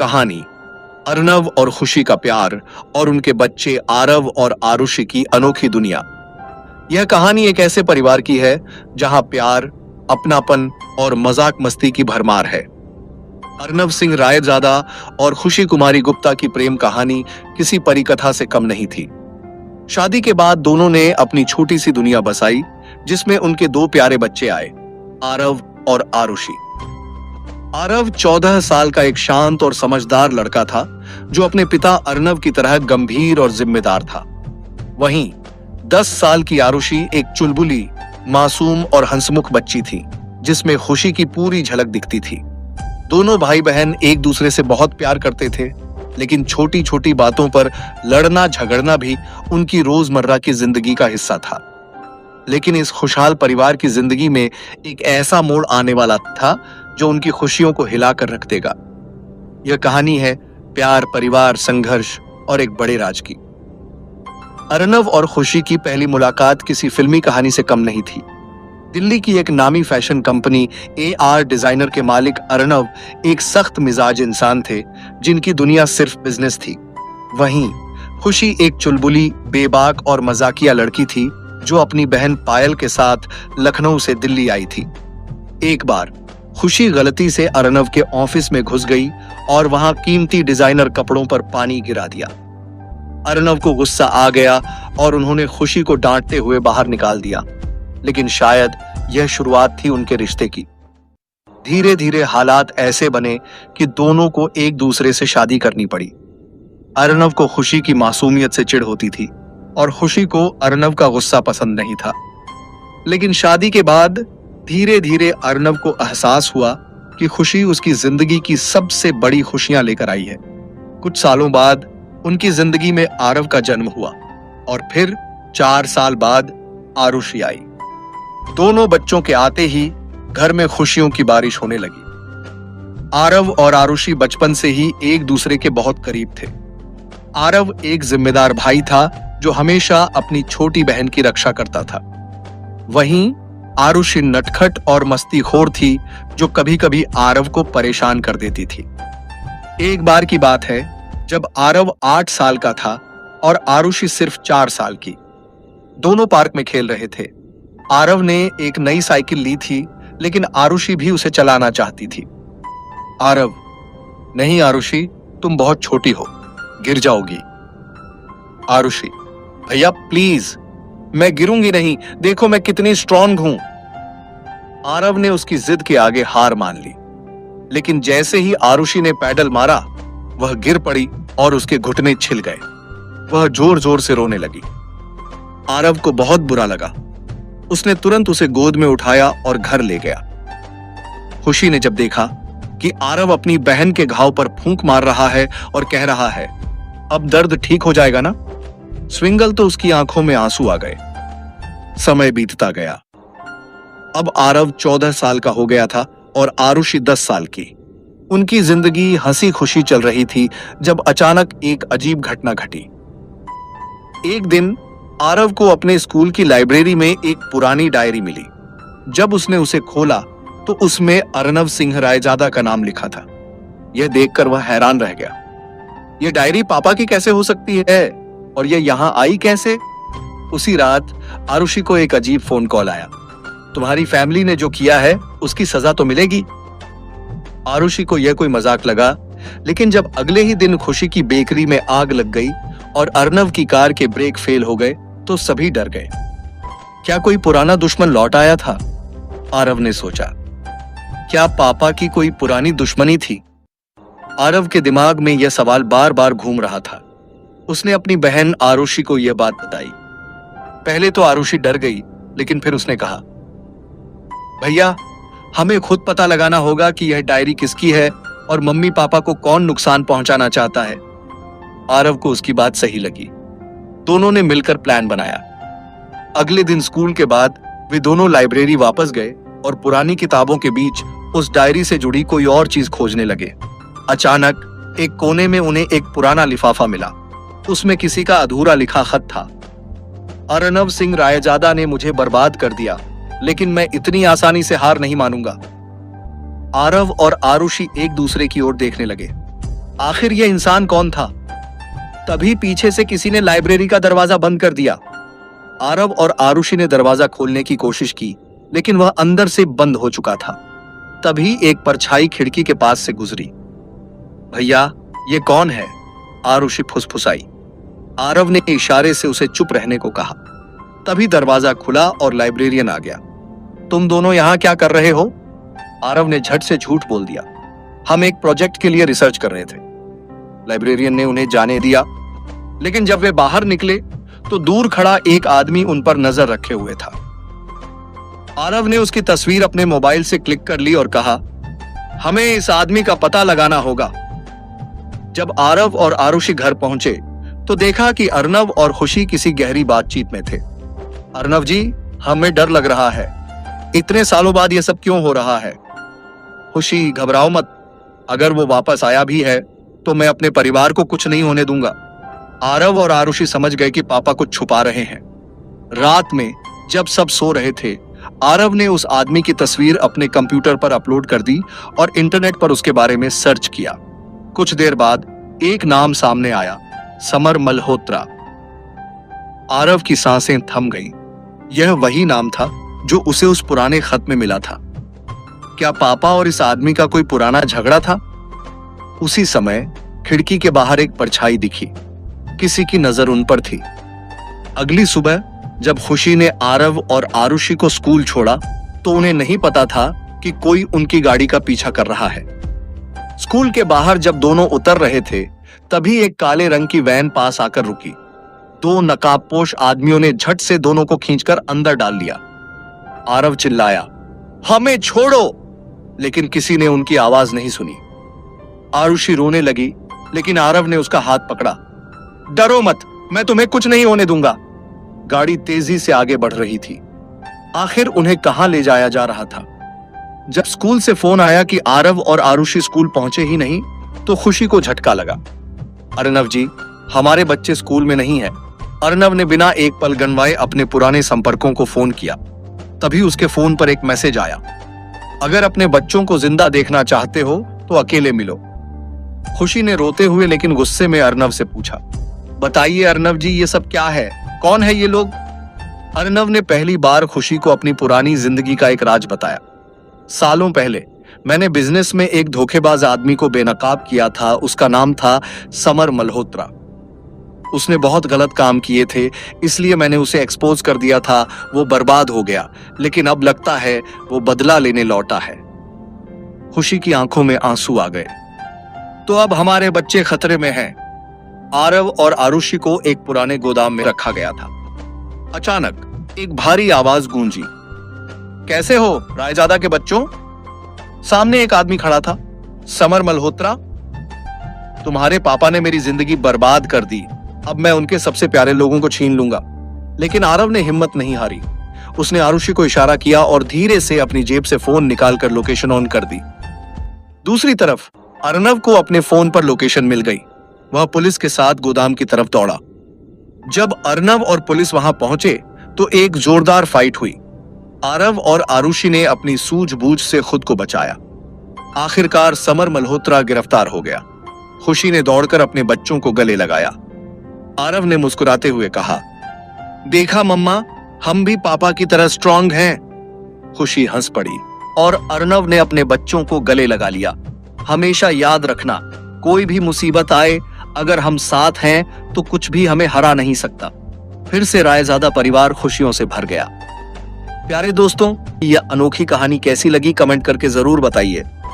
कहानी अर्नव और खुशी का प्यार और उनके बच्चे आरव और आरुषि की अनोखी दुनिया। यह कहानी एक ऐसे परिवार की है जहां प्यार, अपनापन और मजाक मस्ती की भरमार है। अर्नव सिंह रायजादा और खुशी कुमारी गुप्ता की प्रेम कहानी किसी परिकथा से कम नहीं थी। शादी के बाद दोनों ने अपनी छोटी सी दुनिया बसाई, जिसमें उनके दो प्यारे बच्चे आए, आरव और आरुषि। आरव 14 साल का एक शांत और समझदार लड़का था, जो अपने पिता अर्नव की तरह गंभीर और जिम्मेदार था। वहीं 10 साल की आरुषि एक चुलबुली, मासूम और हंसमुख बच्ची थी, जिसमें खुशी की पूरी झलक दिखती थी। दोनों भाई बहन एक दूसरे से बहुत प्यार करते थे, लेकिन छोटी छोटी बातों पर लड़ना झगड़ना भी उनकी रोजमर्रा की जिंदगी का हिस्सा था। लेकिन इस खुशहाल परिवार की जिंदगी में एक ऐसा मोड़ आने वाला था जो उनकी खुशियों को हिलाकर रख देगा। यह कहानी है प्यार, परिवार, संघर्ष और एक बड़े राज की। अर्नव और खुशी की पहली मुलाकात किसी फिल्मी कहानी से कम नहीं थी। दिल्ली की एक नामी फैशन कंपनी AR डिजाइनर के मालिक अर्नव एक सख्त मिजाज इंसान थे, जिनकी दुनिया सिर्फ बिजनेस थी। वहीं खुशी एक चुलबुली, बेबाक और मजाकिया लड़की थी, जो अपनी बहन पायल के साथ लखनऊ से दिल्ली आई थी। एक बार खुशी गलती से अर्नव के ऑफिस में घुस गई और वहां कीमती डिजाइनर कपड़ों पर पानी गिरा दिया। अर्नव को गुस्सा आ गया और उन्होंने खुशी को डांटते हुए बाहर निकाल दिया। लेकिन शायद यह शुरुआत थी उनके रिश्ते की। धीरे धीरे हालात ऐसे बने कि दोनों को एक दूसरे से शादी करनी पड़ी। अर्नव को खुशी की मासूमियत से चिढ़ होती थी और खुशी को अर्नव का गुस्सा पसंद नहीं था। लेकिन शादी के बाद धीरे धीरे अर्नव को एहसास हुआ कि खुशी उसकी जिंदगी की सबसे बड़ी खुशियां लेकर आई है। कुछ सालों बाद उनकी जिंदगी में आरव का जन्म हुआ और फिर 4 साल बाद आरुषि आई। दोनों बच्चों के आते ही घर में खुशियों की बारिश होने लगी। आरव और आरुषि बचपन से ही एक दूसरे के बहुत करीब थे। आरव एक जिम्मेदार भाई था, जो हमेशा अपनी छोटी बहन की रक्षा करता था। वहीं आरुषि नटखट और मस्तीखोर थी, जो कभी कभी आरव को परेशान कर देती थी। एक बार की बात है जब आरव 8 साल का था और आरुषि सिर्फ 4 साल की। दोनों पार्क में खेल रहे थे। आरव ने एक नई साइकिल ली थी, लेकिन आरुषि भी उसे चलाना चाहती थी। आरव, नहीं आरुषि, तुम बहुत छोटी हो, गिर जाओगी। आरुषि, भैया प्लीज, मैं गिरूंगी नहीं, देखो मैं कितनी स्ट्रॉन्ग हूं। आरव ने उसकी जिद के आगे हार मान ली, लेकिन जैसे ही आरुषि ने पैडल मारा, वह गिर पड़ी और उसके घुटने छिल गए। वह जोर जोर से रोने लगी। आरव को बहुत बुरा लगा। उसने तुरंत उसे गोद में उठाया और घर ले गया। खुशी ने जब देखा कि आरव अपनी बहन के घाव पर फूंक मार रहा है और कह रहा है, अब दर्द ठीक हो जाएगा ना, स्विंगल तो उसकी आंखों में आंसू आ गए। समय बीतता गया। अब आरव 14 साल का हो गया था और आरुषि 10 साल की। उनकी जिंदगी हंसी खुशी चल रही थी जब अचानक एक अजीब घटना घटी। एक दिन आरव को अपने स्कूल की लाइब्रेरी में एक पुरानी डायरी मिली। जब उसने उसे खोला तो उसमें अर्नव सिंह रायजादा का नाम लिखा था। यह देखकर वह हैरान रह गया। यह डायरी पापा की कैसे हो सकती है और यह यहां आई कैसे? उसी रात आरुषि को एक अजीब फोन कॉल आया। तुम्हारी फैमिली ने जो किया है उसकी सजा तो मिलेगी। आरुषि को यह कोई मजाक लगा, लेकिन जब अगले ही दिन खुशी की बेकरी में आग लग गई और अर्नव की कार के ब्रेक फेल हो गए तो सभी डर गए। क्या कोई पुराना दुश्मन लौट आया था? आरव ने सोचा। क्या पापा की कोई पुरानी दुश्मनी थी? आरव के दिमाग में यह सवाल बार बार घूम रहा था। उसने अपनी बहन आरुषि को यह बात बताई। पहले तो आरुषि डर गई, लेकिन फिर उसने कहा, भैया हमें खुद पता लगाना होगा कि यह डायरी किसकी है और मम्मी पापा को कौन नुकसान पहुंचाना चाहता है। आरव को उसकी बात सही लगी। दोनों ने मिलकर प्लान बनाया। अगले दिन स्कूल के बाद वे दोनों लाइब्रेरी वापस गए और पुरानी किताबों के बीच उस डायरी से जुड़ी कोई और चीज खोजने लगे। अचानक एक कोने में उन्हें एक पुराना लिफाफा मिला। उसमें किसी का अधूरा लिखा खत था। अर्नव सिंह रायजादा ने मुझे बर्बाद कर दिया, लेकिन मैं इतनी आसानी से हार नहीं मानूंगा। आरव और आरुषि एक दूसरे की ओर देखने लगे। आखिर यह इंसान कौन था? तभी पीछे से किसी ने लाइब्रेरी का दरवाजा बंद कर दिया। आरव और आरुषि ने दरवाजा खोलने की कोशिश की, लेकिन वह अंदर से बंद हो चुका था। तभी एक परछाई खिड़की के पास से गुजरी। भैया, ये कौन है? आरुषि फुसफुसाई। आरव ने इशारे से उसे चुप रहने को कहा। तभी दरवाजा खुला और लाइब्रेरियन आ गया। तुम दोनों यहाँ क्या कर रहे हो? आरव ने झट से झूठ बोल दिया। हम एक प्रोजेक्ट के लिए रिसर्च कर रहे थे। लाइब्रेरियन ने उन्हें जाने दिया, लेकिन जब वे बाहर निकले तो दूर खड़ा एक आदमी उन पर नजर रखे हुए था। आरव ने उसकी तस्वीर अपने मोबाइल से क्लिक कर ली और कहा, हमें इस आदमी का पता लगाना होगा। जब आरव और आरुषि घर पहुंचे तो देखा कि अर्नव और खुशी किसी गहरी बातचीत में थे। अर्नव जी, हमें डर लग रहा है। इतने सालों बाद यह सब क्यों हो रहा है? खुशी, घबराओ मत। अगर वो वापस आया भी है तो मैं अपने परिवार को कुछ नहीं होने दूंगा। आरव और आरुषि समझ गए कि पापा कुछ छुपा रहे हैं। रात में जब सब सो रहे थे, आरव ने उस आदमी की तस्वीर अपने कंप्यूटर पर अपलोड कर दी और इंटरनेट पर उसके बारे में सर्च किया। कुछ देर बाद एक नाम सामने आया, समर मल्होत्रा। आरव की सांसें थम गईं। यह वही नाम था जो उसे उस पुराने खत में मिला था। क्या पापा और इस आदमी का कोई पुराना झगड़ा था? उसी समय खिड़की के बाहर एक परछाई दिखी। किसी की नजर उन पर थी। अगली सुबह जब खुशी ने आरव और आरुषि को स्कूल छोड़ा तो उन्हें नहीं पता था कि कोई उनकी गाड़ी का पीछा कर रहा है। स्कूल के बाहर जब दोनों उतर रहे थे, तभी एक काले रंग की वैन पास आकर रुकी। दो नकाबपोश आदमियों ने झट से दोनों को खींचकर अंदर डाल लिया। आरव चिल्लाया, हमें छोड़ो, लेकिन किसी ने उनकी आवाज नहीं सुनी। आरुषि रोने लगी, लेकिन आरव ने उसका हाथ पकड़ा। डरो मत, मैं तुम्हें कुछ नहीं होने दूंगा। गाड़ी तेजी से आगे बढ़ रही थी। आखिर उन्हें कहां ले जाया जा रहा था? जब स्कूल से फोन आया कि आरव और आरुषि स्कूल पहुंचे ही नहीं, तो खुशी को झटका लगा। अर्नव जी, हमारे बच्चे स्कूल में नहीं है। अर्नव ने बिना एक पल गंवाए अपने पुराने संपर्कों को फोन किया। तभी उसके फोन पर एक मैसेज आया, अगर अपने बच्चों को जिंदा देखना चाहते हो तो अकेले मिलो। खुशी ने रोते हुए लेकिन गुस्से में अर्नव से पूछा, बताइए अर्नव जी, ये सब क्या है? कौन है ये लोग? अर्नव ने पहली बार खुशी को अपनी पुरानी जिंदगी का एक राज बताया। सालों पहले मैंने बिजनेस में एक धोखेबाज आदमी को बेनकाब किया था। उसका नाम था समर मल्होत्रा। उसने बहुत गलत काम किए थे, इसलिए मैंने उसे एक्सपोज कर दिया था। वो बर्बाद हो गया, लेकिन अब लगता है वो बदला लेने लौटा है। खुशी की आंखों में आंसू आ गए। तो अब हमारे बच्चे खतरे में हैं। आरव और आरुषि को एक पुराने गोदाम में रखा गया था। अचानक एक भारी आवाज गूंजी, कैसे हो रायजादा के बच्चों? सामने एक आदमी खड़ा था। समर मल्होत्रा, तुम्हारे पापा ने मेरी जिंदगी बर्बाद कर दी। अब मैं उनके सबसे प्यारे लोगों को छीन लूंगा। लेकिन आरव ने हिम्मत नहीं हारी। उसने आरुषि को इशारा किया और धीरे से अपनी जेब से फोन निकालकर लोकेशन ऑन कर दी। दूसरी तरफ अर्नव को अपने फोन पर लोकेशन मिल गई। वह पुलिस के साथ गोदाम की तरफ दौड़ा। जब अर्नव और पुलिस वहां पहुंचे तो एक जोरदार फाइट हुई। आरव और आरुषि ने अपनी सूझबूझ से खुद को बचाया। आखिरकार समर मल्होत्रा गिरफ्तार हो गया। खुशी ने दौड़कर अपने बच्चों को गले लगाया। आरव ने मुस्कुराते हुए कहा, देखा मम्मा, हम भी पापा की तरह स्ट्रांग हैं। खुशी हंस पड़ी और अर्नव ने अपने बच्चों को गले लगा लिया। हमेशा याद रखना, कोई भी मुसीबत आए, अगर हम साथ हैं तो कुछ भी हमें हरा नहीं सकता। फिर से रायजादा परिवार खुशियों से भर गया। प्यारे दोस्तों, यह अनोखी कहानी कैसी लगी कमेंट करके जरूर बताइए।